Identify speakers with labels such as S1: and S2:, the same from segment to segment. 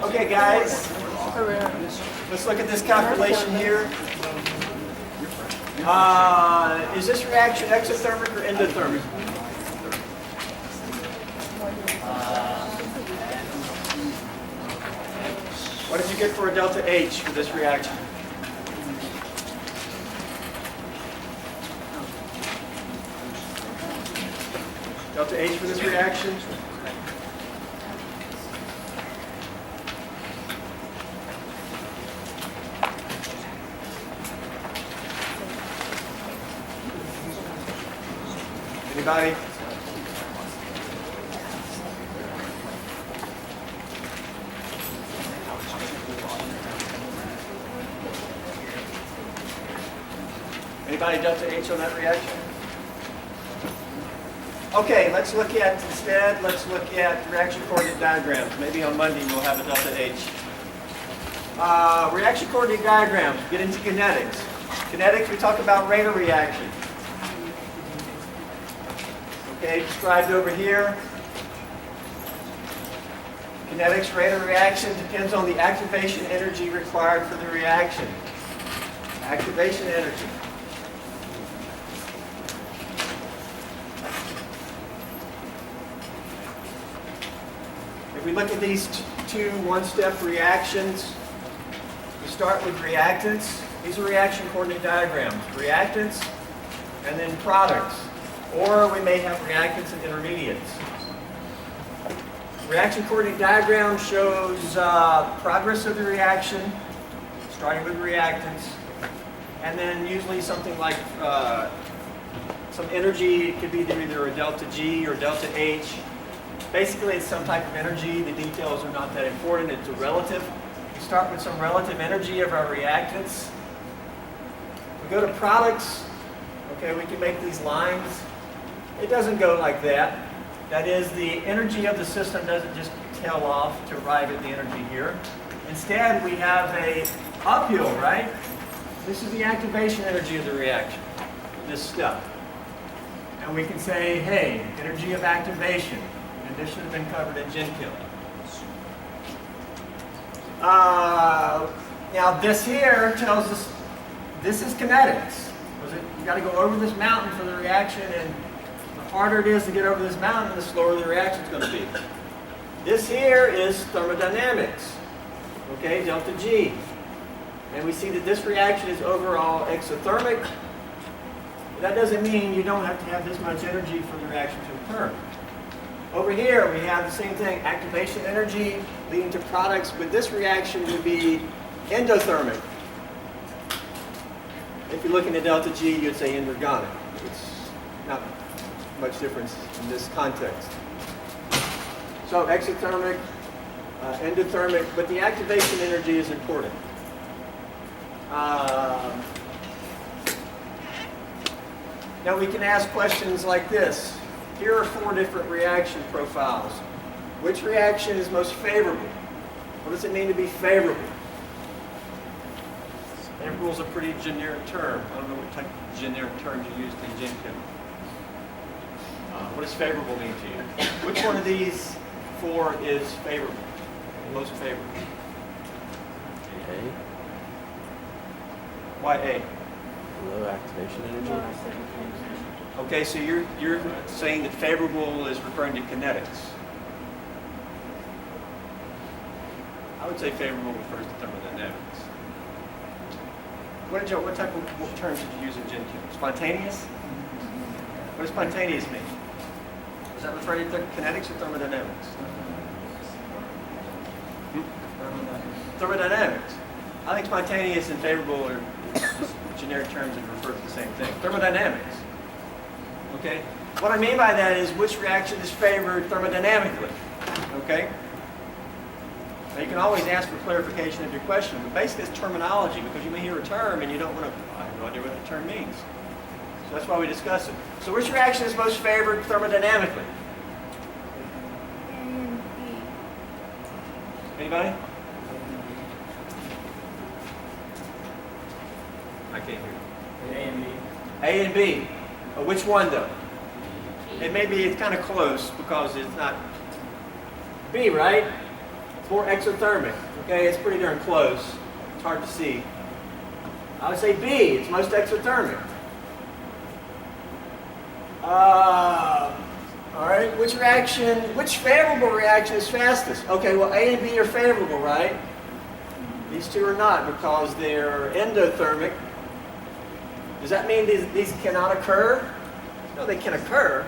S1: Okay, guys, let's look at this calculation here. Is this reaction exothermic or endothermic? What did you get for a delta H for this reaction? Delta H for this reaction? Anybody? Anybody delta H on that reaction? Okay, let's look at reaction coordinate diagrams. Maybe on Monday we'll have a delta H. Reaction coordinate diagrams, get into kinetics. Kinetics, we talk about rate of reaction. Okay, described over here. Kinetics rate of reaction depends on the activation energy required for the reaction. Activation energy. If we look at these two one-step reactions, we start with reactants. These are reaction coordinate diagrams. Reactants and then products. Or we may have reactants and intermediates. Reaction coordinate diagram shows progress of the reaction, starting with reactants, and then usually something like some energy. It could be either a delta G or delta H. Basically, it's some type of energy. The details are not that important. It's a relative. We start with some relative energy of our reactants. We go to products. Okay, we can make these lines. It doesn't go like that. That is, the energy of the system doesn't just tail off to arrive at the energy here. Instead, we have a uphill, right? This is the activation energy of the reaction, this step. And we can say, hey, energy of activation. And this should have been covered in Gen Chem. Now this here tells us this is kinetics. You got to go over this mountain for the reaction, and the harder it is to get over this mountain, the slower the reaction is going to be. This here is thermodynamics. Okay, delta G. And we see that this reaction is overall exothermic. But that doesn't mean you don't have to have this much energy for the reaction to occur. Over here, we have the same thing, activation energy leading to products, but this reaction would be endothermic. If you're looking at delta G, you'd say endergonic. It's not much difference in this context. So exothermic, endothermic, but the activation energy is important. Now we can ask questions like this. Here are 4 different reaction profiles. Which reaction is most favorable? What does it mean to be favorable? Favorable is a pretty generic term. I don't know what type of generic terms you used in Gen Chem. What does favorable mean to you? Which one of these 4 is favorable? Most favorable?
S2: A.
S1: Why A?
S2: Low activation energy.
S1: Okay, so you're saying that favorable is referring to kinetics. I would say favorable refers to thermodynamics. What type of terms did you use in Gen Chem? Spontaneous? What does spontaneous mean? Does that refer to kinetics or thermodynamics? Thermodynamics. I think spontaneous and favorable are just generic terms that refer to the same thing. Thermodynamics. Okay? What I mean by that is which reaction is favored thermodynamically. Okay? Now you can always ask for clarification of your question, but basically it's terminology because you may hear a term and you don't want to, I have no idea what the term means. So that's why we discuss it. So which reaction is most favored thermodynamically?
S3: A and B.
S1: Anybody? I can't hear you.
S4: A and B.
S1: A and B. Which one though? It may be, it's kind of close because it's not B, right? It's more exothermic. Okay, it's pretty darn close. It's hard to see. I would say B, it's most exothermic. All right, which favorable reaction is fastest? Okay, well A and B are favorable, right? These two are not because they're endothermic. Does that mean these cannot occur? No, they can occur,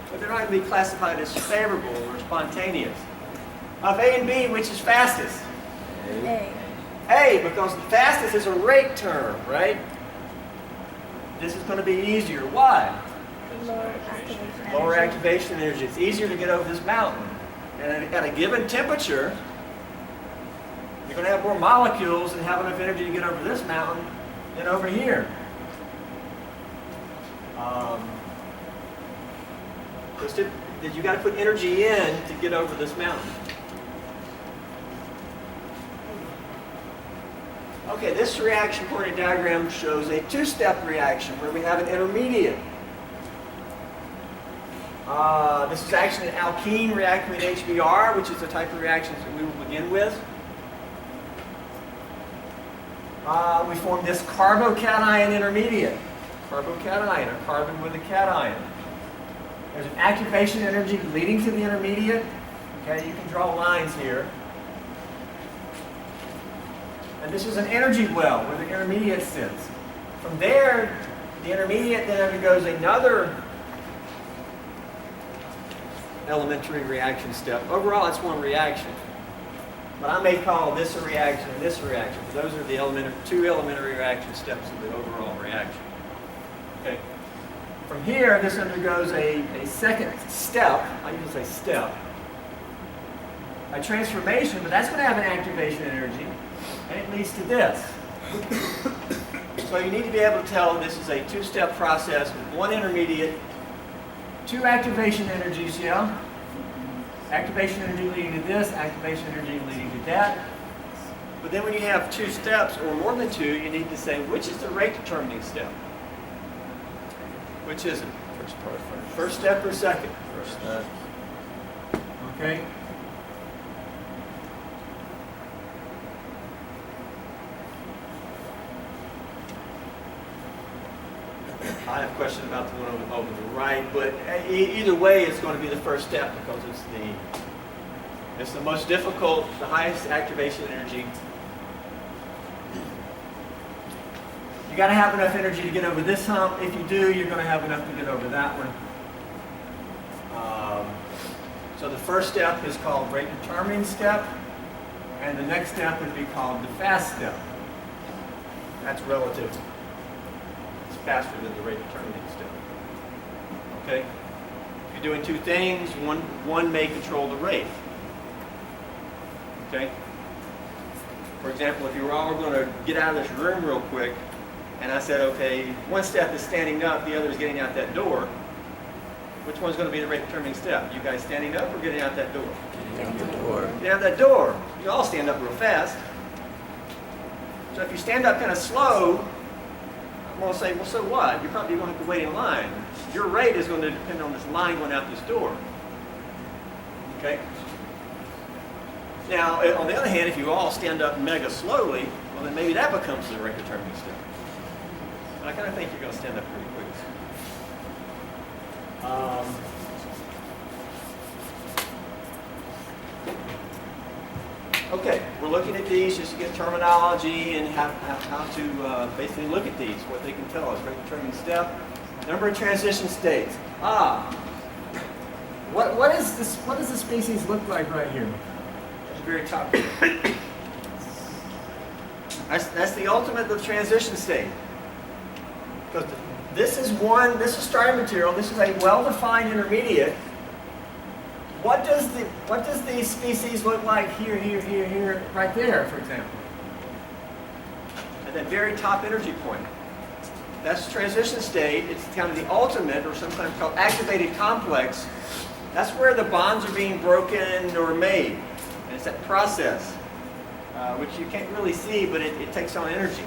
S1: but they're not going to be classified as favorable or spontaneous. Of A and B, which is fastest?
S3: A.
S1: A, because the fastest is a rate term, right? This is going to be easier. Why?
S3: Lower activation.
S1: Lower
S3: energy.
S1: activation energy. It's easier to get over this mountain. And at a given temperature, you're going to have more molecules and have enough energy to get over this mountain than over here. Because you got to put energy in to get over this mountain. Okay, this reaction coordinate diagram shows a two-step reaction where we have an intermediate. This is actually an alkene reacting with HBr, which is the type of reactions that we will begin with. We form this carbocation intermediate. Carbocation, a carbon with a cation. There's an activation energy leading to the intermediate. Okay, you can draw lines here. And this is an energy well where the intermediate sits. From there, the intermediate then undergoes another elementary reaction step. Overall, it's one reaction. But I may call this a reaction and this a reaction. Those are the two elementary reaction steps of the overall reaction. Okay. From here, this undergoes a second step. I usually say step. A transformation, but that's going to have an activation energy. And it leads to this. So you need to be able to tell this is a two-step process with one intermediate, two activation energies, yeah? Activation energy leading to this, activation energy leading to that. But then when you have two steps, or more than two, you need to say, which is the rate determining step? Which is it?
S2: First part first.
S1: First step or second?
S2: First step.
S1: Okay. I have a question about the one over the right, but either way, it's going to be the first step because it's the most difficult, the highest activation energy. You got to have enough energy to get over this hump. If you do, you're going to have enough to get over that one. So the first step is called rate determining step, and the next step would be called the fast step. That's relative. It's faster than the rate determining step. Okay? If you're doing two things, one may control the rate. Okay? For example, if you were all going to get out of this room real quick, and I said, okay, one step is standing up, the other is getting out that door, which one's going to be the rate determining step? You guys standing up or getting out that door?
S2: Getting out the door.
S1: Getting out that door. You all stand up real fast. So if you stand up kind of slow, I'm going to say, well, so what? You're probably going to have to wait in line. Your rate is going to depend on this line going out this door. Okay? Now, on the other hand, if you all stand up mega slowly, well, then maybe that becomes the rate determining step. But I kind of think you're going to stand up pretty quick. Okay, we're looking at these just to get terminology and how to basically look at these, what they can tell us. Rate determining step, number of transition states. What does the species look like right here? At the very top. That's the ultimate of transition state. Because this is starting material, this is a well-defined intermediate. What does the species look like here, right there, for example? At that very top energy point. That's transition state. It's kind of the ultimate, or sometimes called activated complex. That's where the bonds are being broken or made. And it's that process, which you can't really see, but it takes on energy.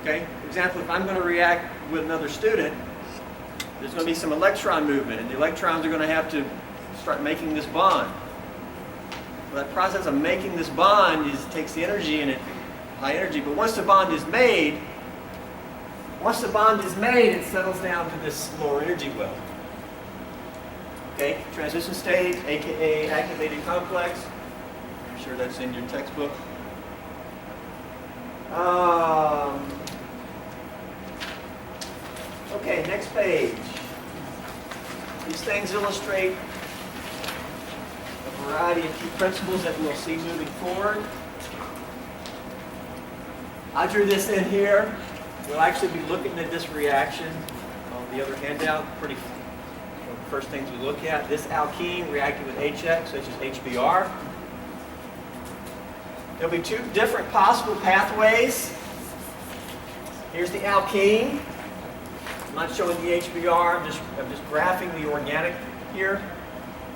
S1: Okay? For example, if I'm going to react with another student, there's going to be some electron movement, and the electrons are going to have to start making this bond. Well, that process of making this bond takes the energy in it, high energy. But once the bond is made, it settles down to this lower energy well. Okay, transition state, aka activated complex. I'm sure that's in your textbook. Okay, next page. These things illustrate a variety of key principles that we'll see moving forward. I drew this in here. We'll actually be looking at this reaction on the other handout. Pretty one of the first things we look at. This alkene reacting with HX, such as HBr. There'll be two different possible pathways. Here's the alkene. I'm not showing the HBr, I'm just graphing the organic here.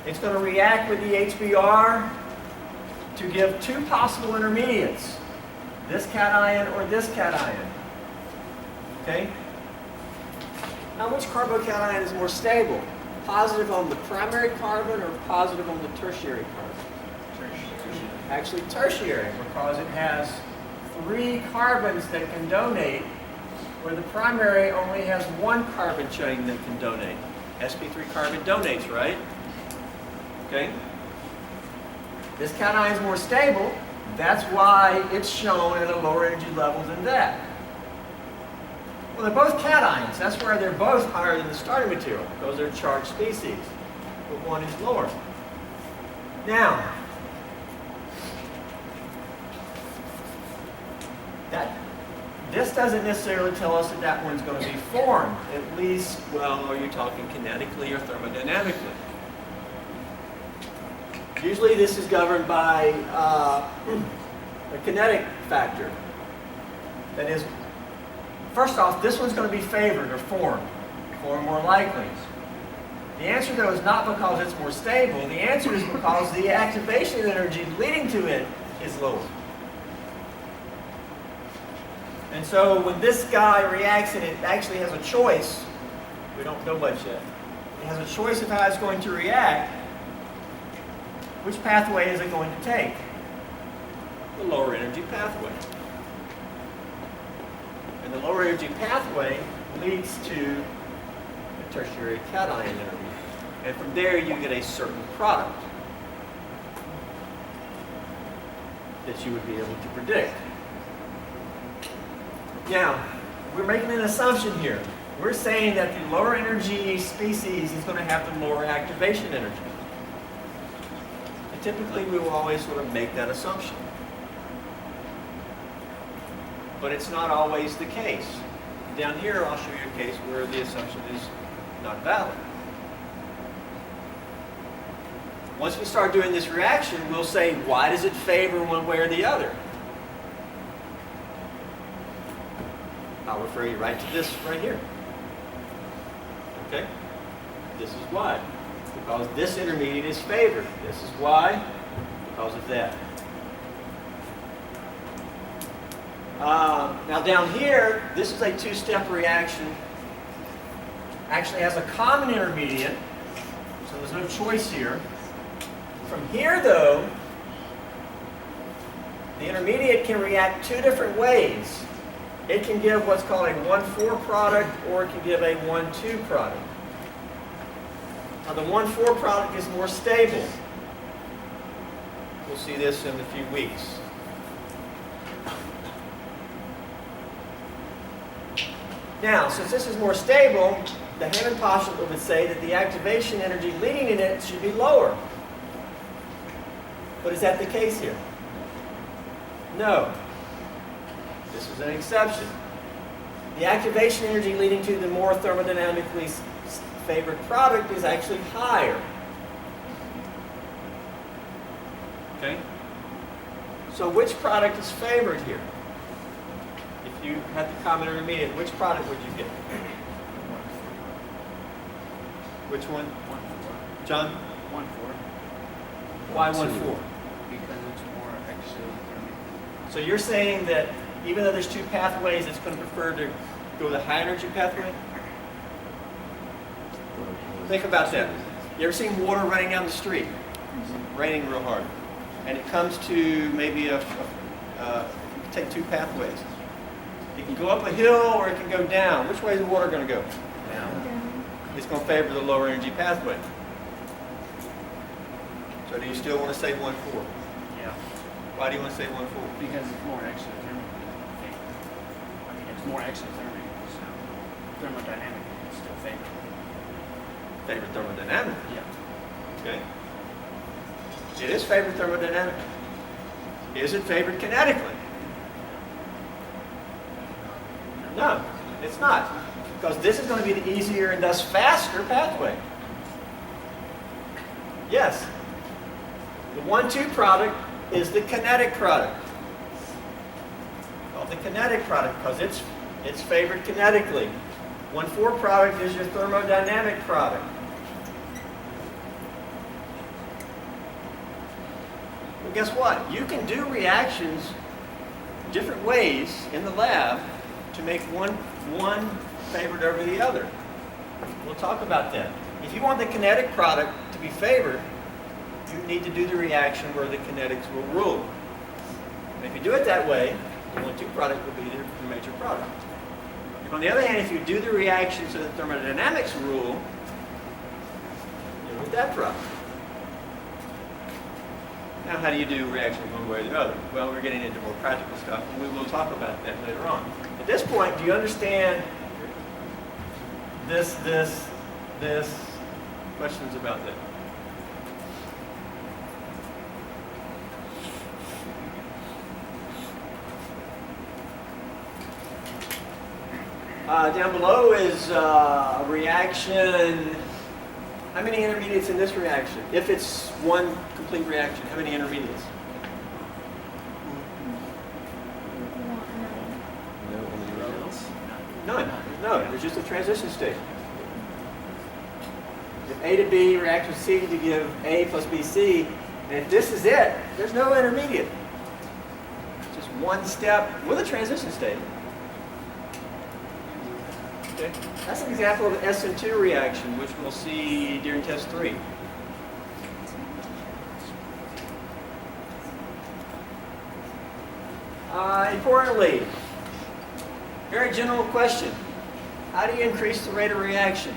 S1: It's going to react with the HBr to give two possible intermediates. This cation or this cation. Okay? Now, which carbocation is more stable? Positive on the primary carbon or positive on the tertiary carbon? Tertiary. Actually tertiary, because it has 3 carbons that can donate, where the primary only has 1 carbon chain that can donate. sp3 carbon donates, right? Okay? This cation is more stable. That's why it's shown at a lower energy level than that. Well, they're both cations. That's where they're both higher than the starting material. Those are charged species. But one is lower. Now, this doesn't necessarily tell us that that one's going to be formed. At least, well, are you talking kinetically or thermodynamically? Usually this is governed by a kinetic factor. That is, first off, this one's going to be favored or formed more likely. The answer, though, is not because it's more stable. The answer is because the activation energy leading to it is lower. And so when this guy reacts and it actually has a choice, we don't know much yet. It has a choice of how it's going to react. Which pathway is it going to take? The lower energy pathway. And the lower energy pathway leads to a tertiary cation intermediate. And from there you get a certain product that you would be able to predict. Now, we're making an assumption here. We're saying that the lower energy species is going to have the lower activation energy. And typically we will always sort of make that assumption. But it's not always the case. Down here I'll show you a case where the assumption is not valid. Once we start doing this reaction, we'll say, why does it favor one way or the other? I'll refer you right to this right here. Okay? This is why. Because this intermediate is favored. This is why. Because of that. Now down here, this is a two-step reaction. Actually has a common intermediate, so there's no choice here. From here, though, the intermediate can react 2 different ways. It can give what's called a 1,4 product, or it can give a 1,2 product. Now the 1,4 product is more stable. We'll see this in a few weeks. Now, since this is more stable, the Hammond postulate would say that the activation energy leading in it should be lower. But is that the case here? No. This is an exception. the activation energy leading to the more thermodynamically favored product is actually higher. Okay? So which product is favored here? If you had the common intermediate, which product would you get? Which one?
S4: 1,4.
S1: John?
S4: 1,4.
S1: Why 1,4?
S4: Because it's more exothermic.
S1: So you're saying that even though there's two pathways, it's going to prefer to go the high energy pathway? Think about that. You ever seen water running down the street? Raining real hard. And it comes to maybe take two pathways. It can go up a hill or it can go down. Which way is the water going to go?
S3: Down.
S1: It's going to favor the lower energy pathway. So do you still want to say 1,4?
S4: Yeah.
S1: Why do you want to say 1,4?
S4: Because it's more exothermic. I mean, it's more exothermic, so thermodynamically it's still favored.
S1: Favor thermodynamic.
S4: Yeah.
S1: Okay. It is favored thermodynamically. Is it favored kinetically? No, it's not. Because this is going to be the easier and thus faster pathway. Yes. The 1,2 product is the kinetic product. Called the kinetic product because it's favored kinetically. 1,4 product is your thermodynamic product. Well, guess what? You can do reactions different ways in the lab to make one favored over the other. We'll talk about that. If you want the kinetic product to be favored, you need to do the reaction where the kinetics will rule. And if you do it that way, the 1,2 product will be the major product. On the other hand, if you do the reaction so that thermodynamics rule, you'll get that product. Now, how do you do reactions one way or the other? Well, we're getting into more practical stuff, and we will talk about that later on. At this point, do you understand this? Questions about that? Down below is a reaction. How many intermediates in this reaction? If it's one complete reaction, how many intermediates? None. No, there's just a transition state. If A to B reacts with C to give A plus BC, and if this is it, there's no intermediate. It's just one step with a transition state. Okay. That's an example of an SN2 reaction, which we'll see during test 3. Importantly, very general question. How do you increase the rate of reaction?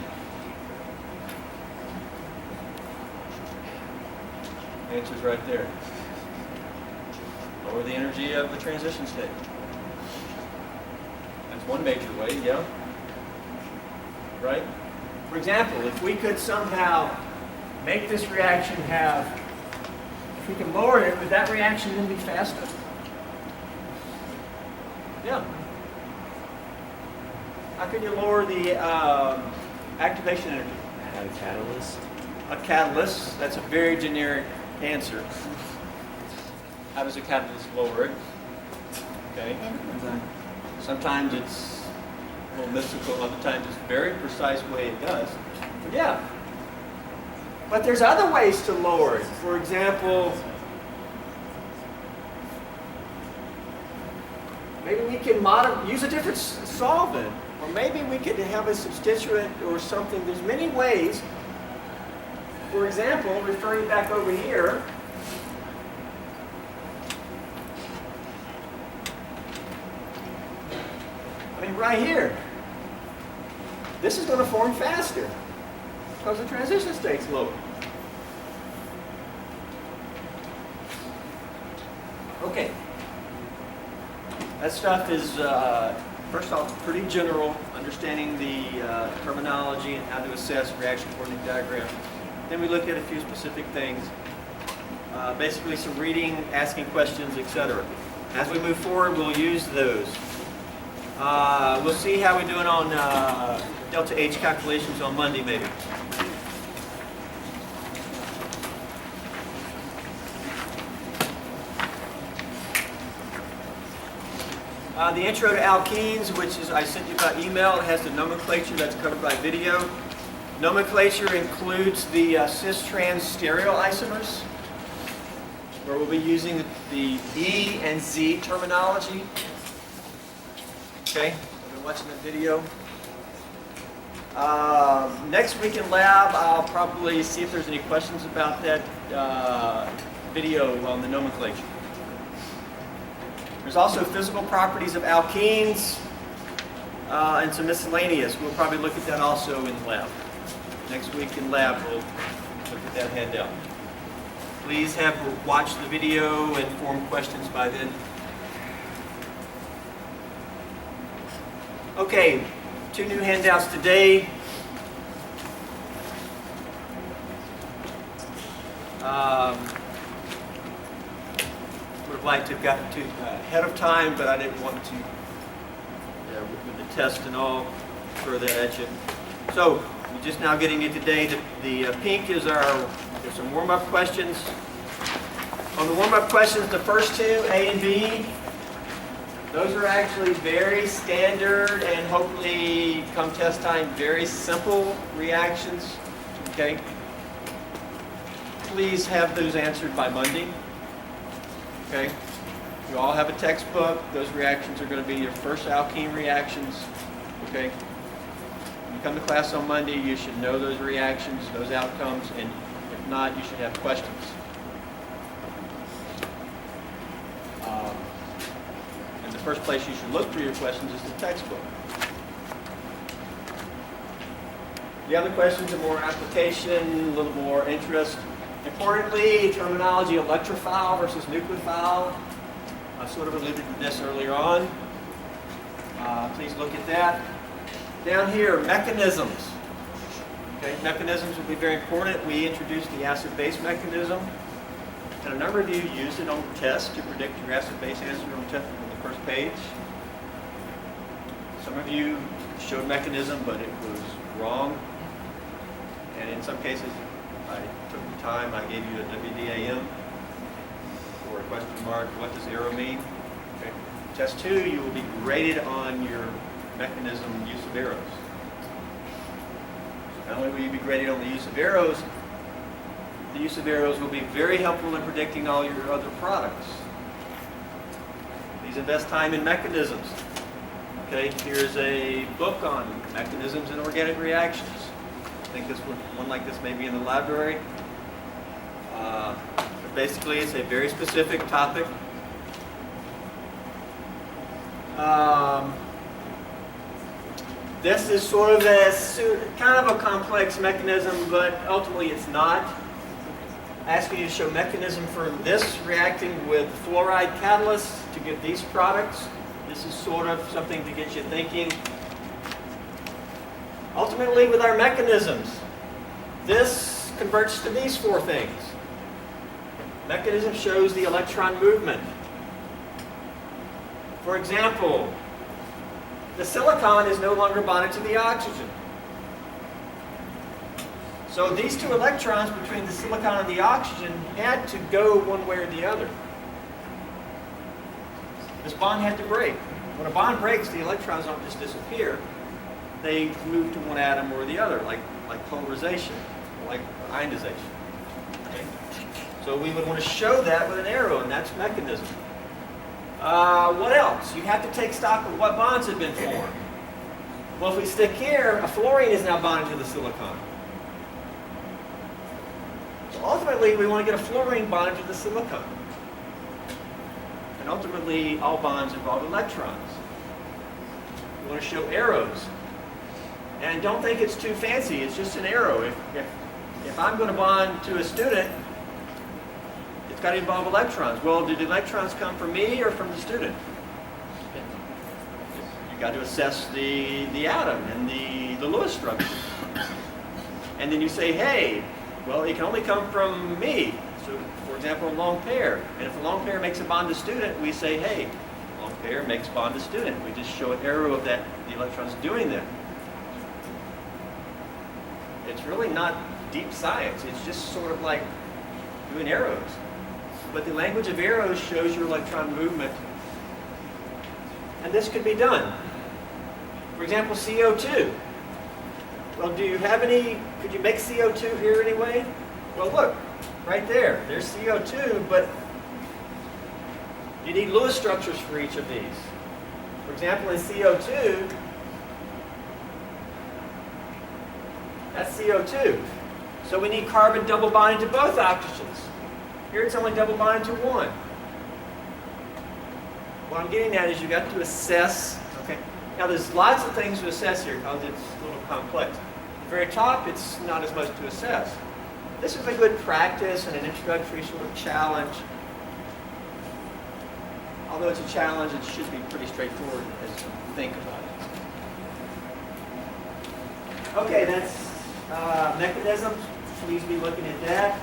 S1: The answer's right there. Lower the energy of the transition state. That's one major way, yeah. Right? For example, if we could somehow make this reaction if we can lower it, would that reaction then be faster? Yeah. How can you lower the activation energy?
S2: Add a catalyst.
S1: A catalyst, that's a very generic answer. How does a catalyst lower it? Okay. Sometimes it's a little mystical, other times it's a very precise way it does. But yeah. But there's other ways to lower it. For example, maybe we can use a different solvent, or maybe we could have a substituent or something. There's many ways. For example, referring back over here, right here, this is going to form faster because the transition state's lower. Okay. That stuff is, first off, pretty general, understanding the terminology and how to assess reaction coordinate diagram. Then we look at a few specific things, basically some reading, asking questions, etc. As we move forward, we'll use those. We'll see how we're doing on delta H calculations on Monday, maybe. The intro to alkenes, which is I sent you by email, it has the nomenclature that's covered by video. Nomenclature includes the cis-trans stereoisomers, where we'll be using the E and Z terminology. Okay, I've been watching the video. Next week in lab, I'll probably see if there's any questions about that video on the nomenclature. There's also physical properties of alkenes and some miscellaneous. We'll probably look at that also in lab. Next week in lab, we'll look at that handout. Please have watched the video and form questions by then. Okay, 2 new handouts today. Would have liked to have gotten to ahead of time, but I didn't want to, with the test and all, throw that at you. So, we're just now getting it today. The pink is there's some warm-up questions. On the warm-up questions, the first 2, A and B, those are actually very standard and hopefully, come test time, very simple reactions. Okay? Please have those answered by Monday. Okay? You all have a textbook. Those reactions are going to be your first alkene reactions. Okay? When you come to class on Monday, you should know those reactions, those outcomes, and if not, you should have questions. And the first place you should look for your questions is the textbook. The other questions are more application, a little more interest. Importantly, terminology electrophile versus nucleophile. I sort of alluded to this earlier on. Please look at that. Down here, mechanisms. Okay, mechanisms will be very important. We introduced the acid-base mechanism, and a number of you used it on the test to predict your acid-base answer on the first page. Some of you showed mechanism, but it was wrong. And in some cases, I took the time, I gave you a WDAM or a question mark. What does arrow mean? Okay. Test 2, you will be graded on your mechanism use of arrows. So not only will you be graded on the use of arrows will be very helpful in predicting all your other products. Please invest time in mechanisms. Okay, here's a book on mechanisms in organic reactions. I think one like this may be in the library. But basically, it's a very specific topic. This is sort of kind of a complex mechanism, but ultimately it's not. I ask you to show mechanism for this reacting with fluoride catalyst to get these products. This is sort of something to get you thinking. Ultimately, with our mechanisms, this converts to these 4 things. Mechanism shows the electron movement. For example, the silicon is no longer bonded to the oxygen. So these 2 electrons between the silicon and the oxygen had to go one way or the other. This bond had to break. When a bond breaks, the electrons don't just disappear. They move to one atom or the other, like polarization, like ionization. Okay? So we would want to show that with an arrow, and that's mechanism. What else? You have to take stock of what bonds have been formed. Well, if we stick here, a fluorine is now bonded to the silicon. So ultimately, we want to get a fluorine bonded to the silicon. And ultimately, all bonds involve electrons. We want to show arrows. And don't think it's too fancy, it's just an arrow. If I'm going to bond to a student, it's got to involve electrons. Well, did the electrons come from me or from the student? You've got to assess the atom and the Lewis structure. And then you say, hey, well, it can only come from me. So, for example, a lone pair. And if a lone pair makes a bond to student, we say, hey, Lone pair makes bond to student. We just show an arrow of that, the electrons doing that. It's really not deep science. It's just sort of like doing arrows. But the language of arrows shows your electron movement. And this could be done. For example, CO2. Well, do you have any, could you make CO2 here anyway? Well, look, right there. There's CO2, but you need Lewis structures for each of these. For example, in CO2, that's CO2. So we need carbon double bonding to both oxygens. Here it's only double bonding to one. What I'm getting at is you got to assess, okay? Now there's lots of things to assess here because it's a little complex. At the very top, it's not as much to assess. This is a good practice and an introductory sort of challenge. Although it's a challenge, it should be pretty straightforward as you think about it. Okay, that's mechanisms. Please be looking at that.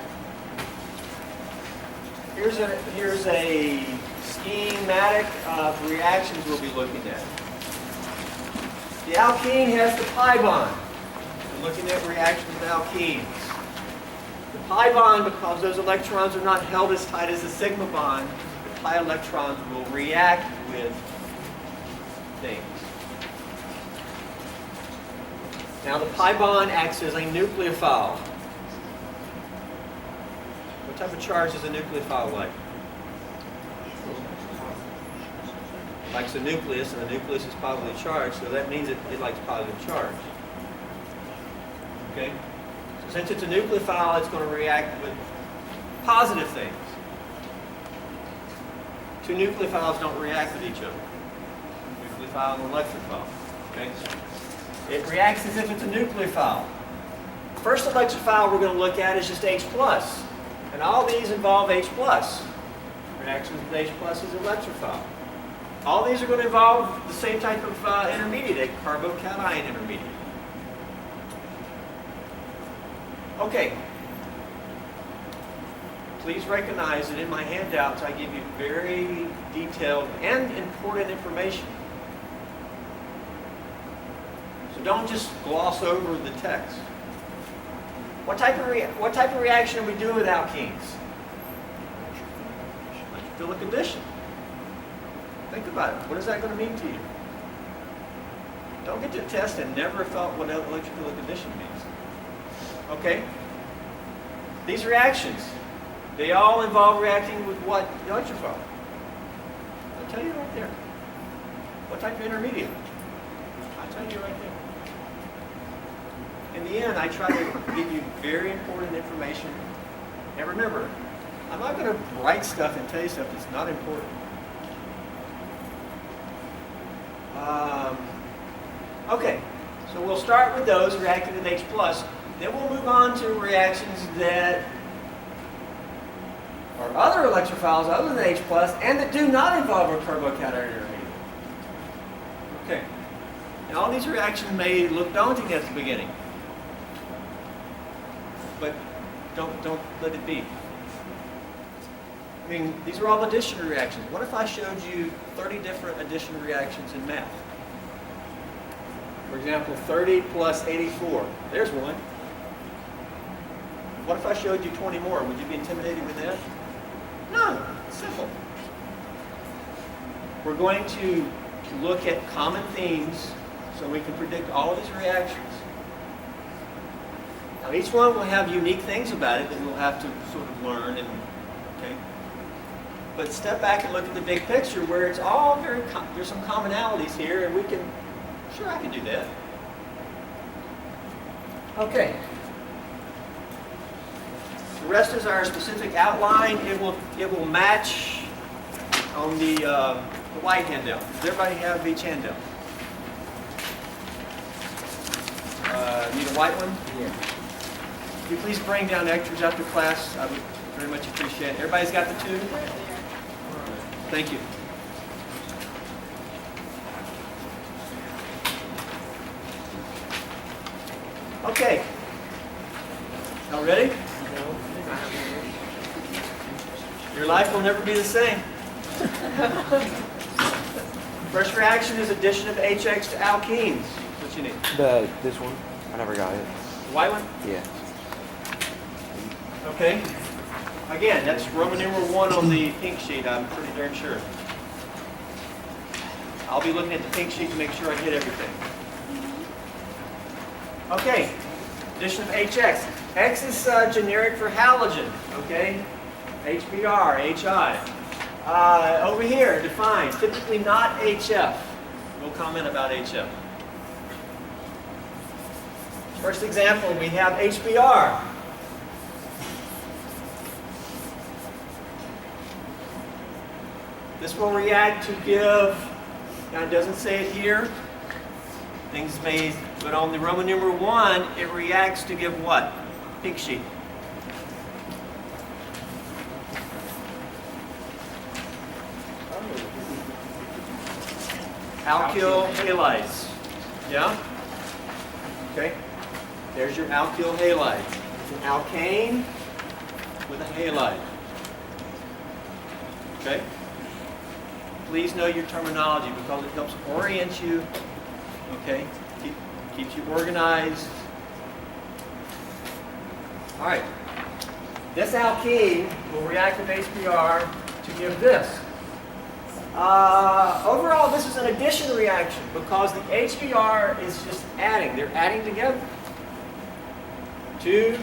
S1: Here's a schematic of reactions we'll be looking at. The alkene has the pi bond. We're looking at reactions with alkenes. The pi bond, because those electrons are not held as tight as the sigma bond, the pi electrons will react with things. Now the pi bond acts as a nucleophile. What type of charge is a nucleophile like? Likes a nucleus, and the nucleus is positively charged, so that means it likes positive charge. Okay? So since it's a nucleophile, it's going to react with positive things. Two nucleophiles don't react with each other. Nucleophile and electrophile. Okay? It reacts as if it's a nucleophile. First electrophile we're going to look at is just H+. And all these involve H+. Reactions with H+ is electrophile. All these are going to involve the same type of intermediate, a carbocation intermediate. Okay. Please recognize that in my handouts I give you very detailed and important information. So don't just gloss over the text. What type of reaction are we doing with alkenes? Electrophilic addition. Think about it. What is that going to mean to you? Don't get to the test and never felt what electrophilic addition means. Okay? These reactions, they all involve reacting with what electrophile? I'll tell you right there. What type of intermediate? I'll tell you right there. In the end, I try to give you very important information. And remember, I'm not going to write stuff and tell you stuff that's not important. Okay, so we'll start with those reacting with H+. Then we'll move on to reactions that are other electrophiles other than H+, and that do not involve a carbocation intermediate. Okay. Now all these reactions may look daunting at the beginning, but don't let it be. I mean, these are all addition reactions. What if I showed you 30 different addition reactions in math? For example, 30 plus 84. There's one. What if I showed you 20 more? Would you be intimidated with that? No, it's simple. We're going to look at common themes so we can predict all of these reactions. Now each one will have unique things about it that we'll have to sort of learn and, okay? But step back and look at the big picture where it's all there's some commonalities here, and we can, sure, I can do that. Okay. The rest is our specific outline. It will match on the white handout. Does everybody have each handout? Need a white one?
S2: Yeah.
S1: Could you please bring down extras after class? I would very much appreciate it. Everybody's got the two? Thank you. Okay. Y'all ready? Your life will never be the same. First reaction is addition of HX to alkenes. What you need?
S2: This one. I never got it.
S1: The white one?
S2: Yeah.
S1: Okay. Again, that's Roman numeral 1 on the pink sheet, I'm pretty darn sure. I'll be looking at the pink sheet to make sure I hit everything. Okay, addition of HX. X is generic for halogen, okay? HBr, HI. Over here, defined, typically not HF. We'll comment about HF. First example, we have HBr. This will react to give, now it doesn't say it here, things may, but on the Roman numeral 1, it reacts to give what? Pink sheet. Alkyl halides. Yeah? Okay. There's your alkyl halide. It's an alkane with a halide. Okay? Please know your terminology because it helps orient you. Okay? Keeps you organized. All right. This alkene will react with HBr to give this. Overall, this is an addition reaction because the HBr is just adding. They're adding together. 2,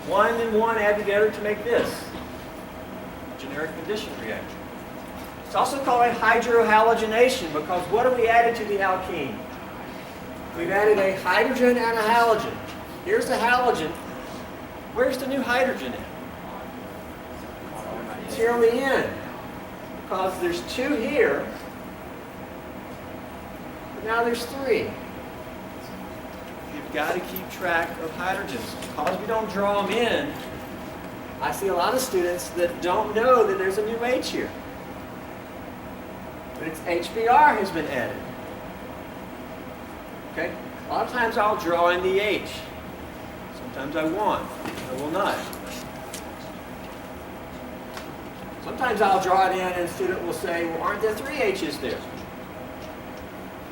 S1: 1, and 1 add together to make this. Generic addition reaction. It's also called a hydrohalogenation because what have we added to the alkene? We've added a hydrogen and a halogen. Here's the halogen. Where's the new hydrogen in? It's here on the end. Because there's 2 here, but now there's 3. You've got to keep track of hydrogens. Because we don't draw them in, I see a lot of students that don't know that there's a new H here. But it's HBr has been added. Okay? A lot of times I'll draw in the H. Sometimes I won't. I will not. Sometimes I'll draw it in and a student will say, well, aren't there 3 H's there?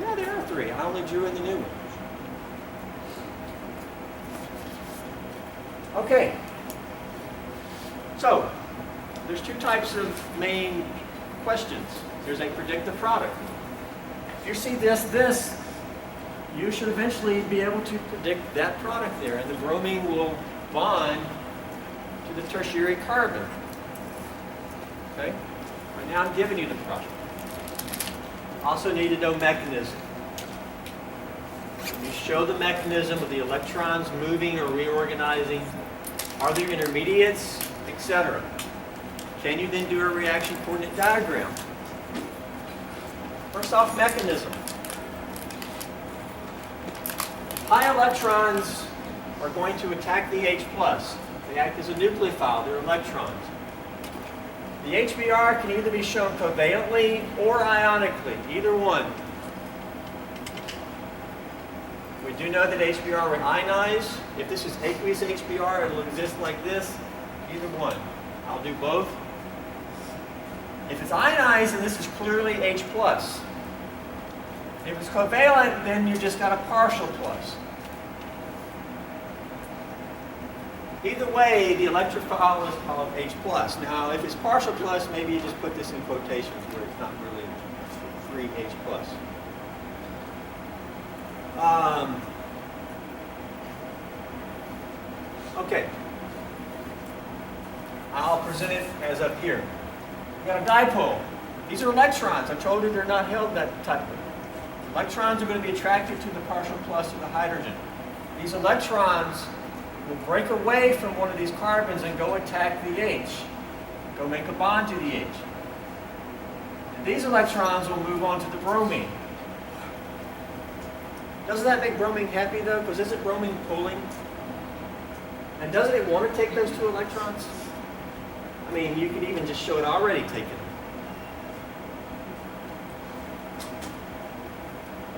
S1: Yeah, there are 3. I only drew in the new one. Okay. So, there's 2 types of main questions. There's a predictive product. If you see this, you should eventually be able to predict that product there, and the bromine will bond to the tertiary carbon. Okay? Right now I'm giving you the product. Also need to know mechanism. You show the mechanism of the electrons moving or reorganizing. Are there intermediates, etc.? Can you then do a reaction coordinate diagram? First off, mechanism. High electrons are going to attack the H+. They act as a nucleophile. They're electrons. The HBr can either be shown covalently or ionically, either one. We do know that HBr will ionize. If this is aqueous HBr, it will exist like this, either one. I'll do both. If it's ionized, then this is clearly H+. If it's covalent, then you just got a partial plus. Either way, the electrophile is called H+. Now, if it's partial plus, maybe you just put this in quotations where it's not really free H+. Okay. I'll present it as up here. We've got a dipole. These are electrons. I told you they're not held that tightly. Electrons are going to be attracted to the partial plus of the hydrogen. These electrons will break away from one of these carbons and go attack the H. Go make a bond to the H. And these electrons will move on to the bromine. Doesn't that make bromine happy though? Because isn't bromine pulling? And doesn't it want to take those 2 electrons? I mean, you could even just show it already taken.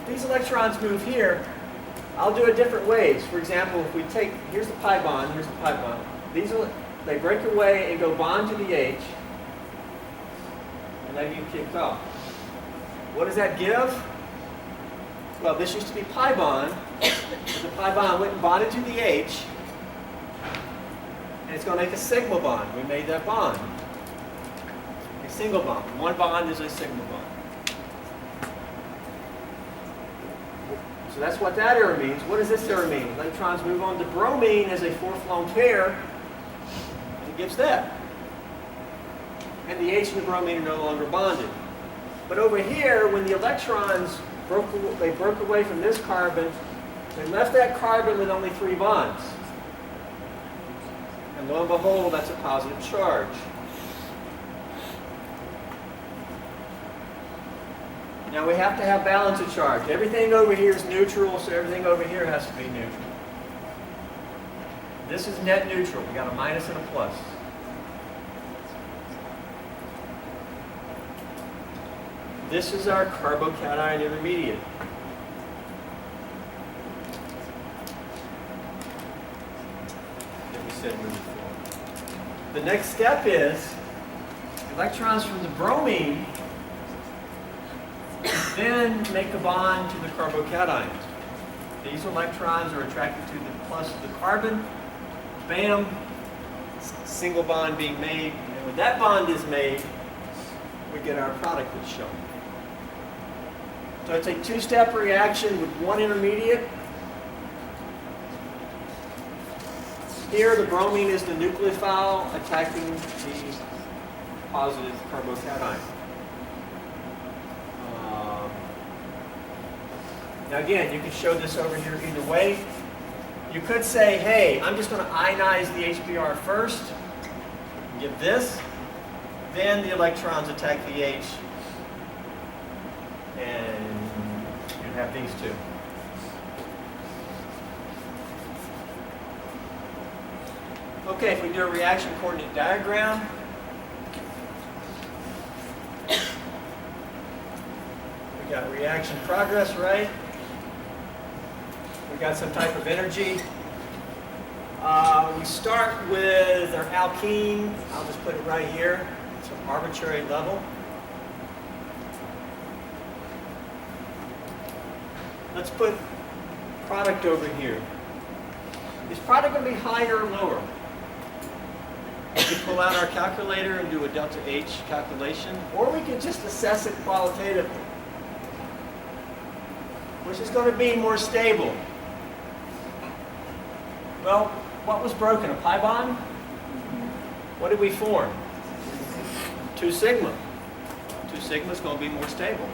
S1: If these electrons move here, I'll do it different ways. For example, if we take, here's the pi bond, here's the pi bond. They break away and go bond to the H, and then you kick off. What does that give? Well, this used to be pi bond. The pi bond went and bonded to the H, and it's going to make a sigma bond. We made that bond. A single bond. One bond is a sigma bond. So that's what that arrow means. What does this arrow mean? Electrons move on to bromine as a 4th lone pair, and it gives that. And the H and the bromine are no longer bonded. But over here, when the electrons broke away from this carbon, they left that carbon with only 3 bonds. And lo and behold, that's a positive charge. Now we have to have balance of charge. Everything over here is neutral, so everything over here has to be neutral. This is net neutral. We got a minus and a plus. This is our carbocation intermediate. That we said moving forward. The next step is electrons from the bromine then make a bond to the carbocation. These electrons are attracted to the plus of the carbon. Bam, single bond being made. And when that bond is made, we get our product that's shown. So it's a 2-step reaction with one intermediate. Here, the bromine is the nucleophile attacking the positive carbocation. Now again, you can show this over here either way. You could say, hey, I'm just going to ionize the HBr first, and get this, then the electrons attack the H, and you have these two. Okay, if we do a reaction coordinate diagram, we got reaction progress, right? We got some type of energy. We start with our alkene. I'll just put it right here. It's an arbitrary level. Let's put product over here. Is product going to be higher or lower? We can pull out our calculator and do a delta H calculation, or we can just assess it qualitatively. Which is going to be more stable? Well, what was broken? A pi bond? What did we form? 2 sigma. 2 sigma is going to be more stable,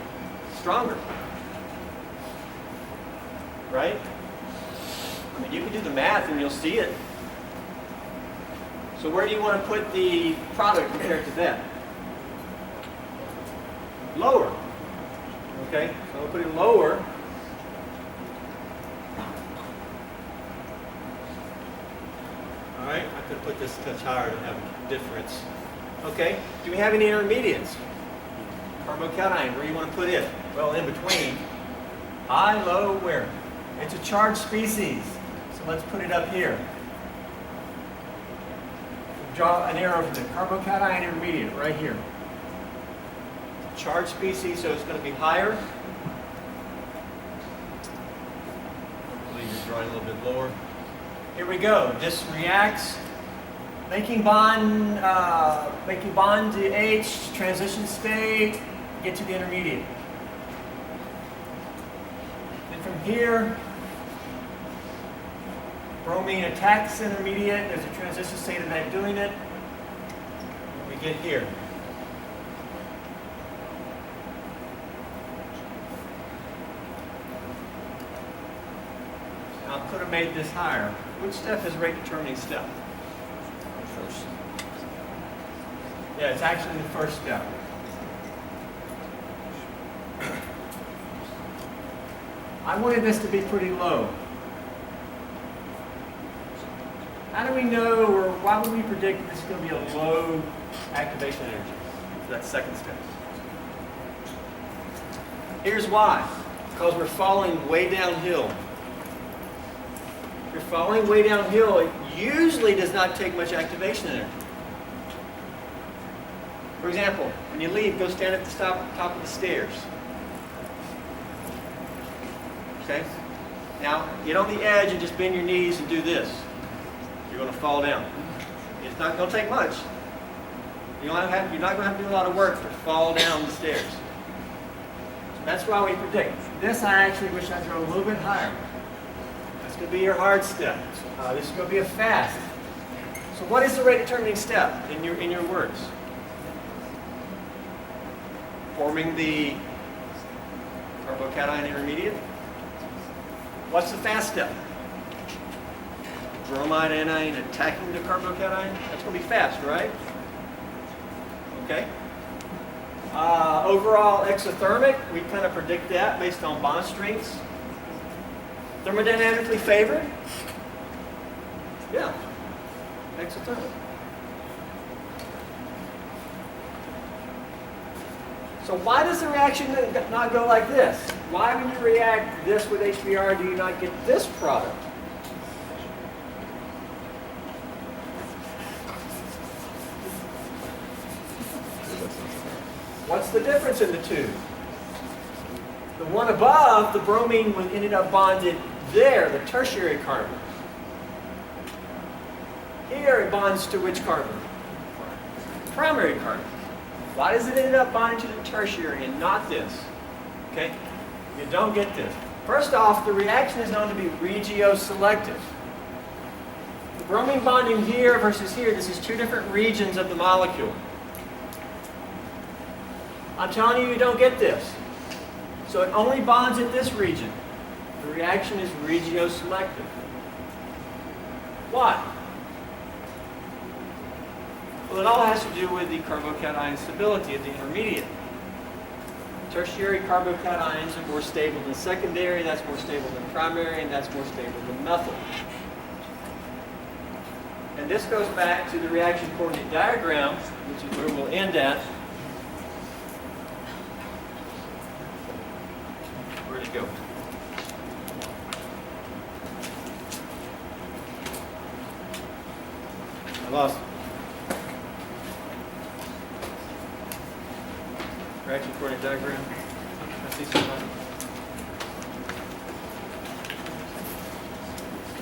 S1: stronger. Right? I mean, you can do the math and you'll see it. So where do you want to put the product compared to that? Lower. Okay, so we'll put it lower. All right, I could put this a touch higher to have a difference. Okay, do we have any intermediates? Carbocation, where do you want to put it? Well, in between. High, low, where? It's a charged species, so let's put it up here. Draw an arrow for the carbocation intermediate right here. Charged species, so it's going to be higher. I believe you're drawing a little bit lower. Here we go. This reacts, making bond to H, transition state, get to the intermediate. And from here, bromine attacks intermediate. There's a transition state of that doing it. And we get here. Now, I could have made this higher. Which step is rate determining step? First. Yeah, it's actually the first step. I wanted this to be pretty low. How do we know, or why would we predict that this is going to be a low activation energy for that second step? Here's why. Because we're falling way downhill. If you're falling way downhill, it usually does not take much activation energy. For example, when you leave, go stand at the top of the stairs. Okay? Now, get on the edge and just bend your knees and do this. You're going to fall down. It's not going to take much. You're not going to have to do a lot of work to fall down the stairs. So that's why we predict. This I actually wish I'd throw a little bit higher. That's going to be your hard step. This is going to be a fast. So what is the rate determining step in your words? Forming the carbocation intermediate. What's the fast step? Bromide anion attacking the carbocation. That's going to be fast, right? Okay. Overall exothermic, we kind of predict that based on bond strengths. Thermodynamically favored? Yeah. Exothermic. So why does the reaction not go like this? Why, when you react this with HBr, do you not get this product? What's the difference in the two? The one above, the bromine ended up bonded there, the tertiary carbon. Here it bonds to which carbon? Primary carbon. Why does it end up bonding to the tertiary and not this? Okay? You don't get this. First off, the reaction is known to be regioselective. The bromine bonding here versus here, this is two different regions of the molecule. I'm telling you, you don't get this. So it only bonds at this region. The reaction is regioselective. Why? Well, it all has to do with the carbocation stability of the intermediate. Tertiary carbocations are more stable than secondary, that's more stable than primary, and that's more stable than methyl. And this goes back to the reaction coordinate diagram, which is where we'll end at. Where'd it go? I lost it. Reaction coordinate diagram. I see something.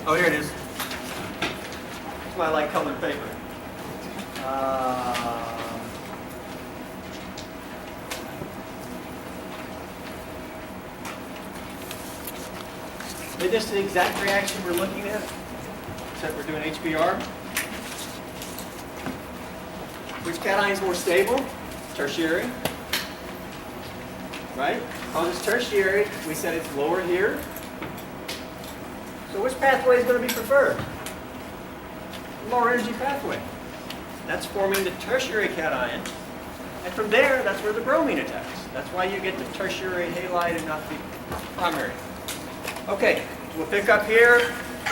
S1: Oh, here it is. That's why I like colored paper. Is this the exact reaction we're looking at? Except we're doing HBr. Which cation is more stable? Tertiary. Right? Because it's tertiary, we said it's lower here. So which pathway is going to be preferred? Lower energy pathway. That's forming the tertiary cation. And from there, that's where the bromine attacks. That's why you get the tertiary halide and not the primary. Okay, we'll pick up here.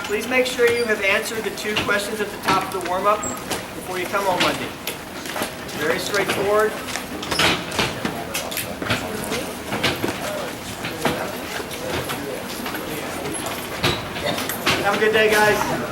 S1: Please make sure you have answered the two questions at the top of the warm-up before you come on Monday. Very straightforward. Have a good day, guys.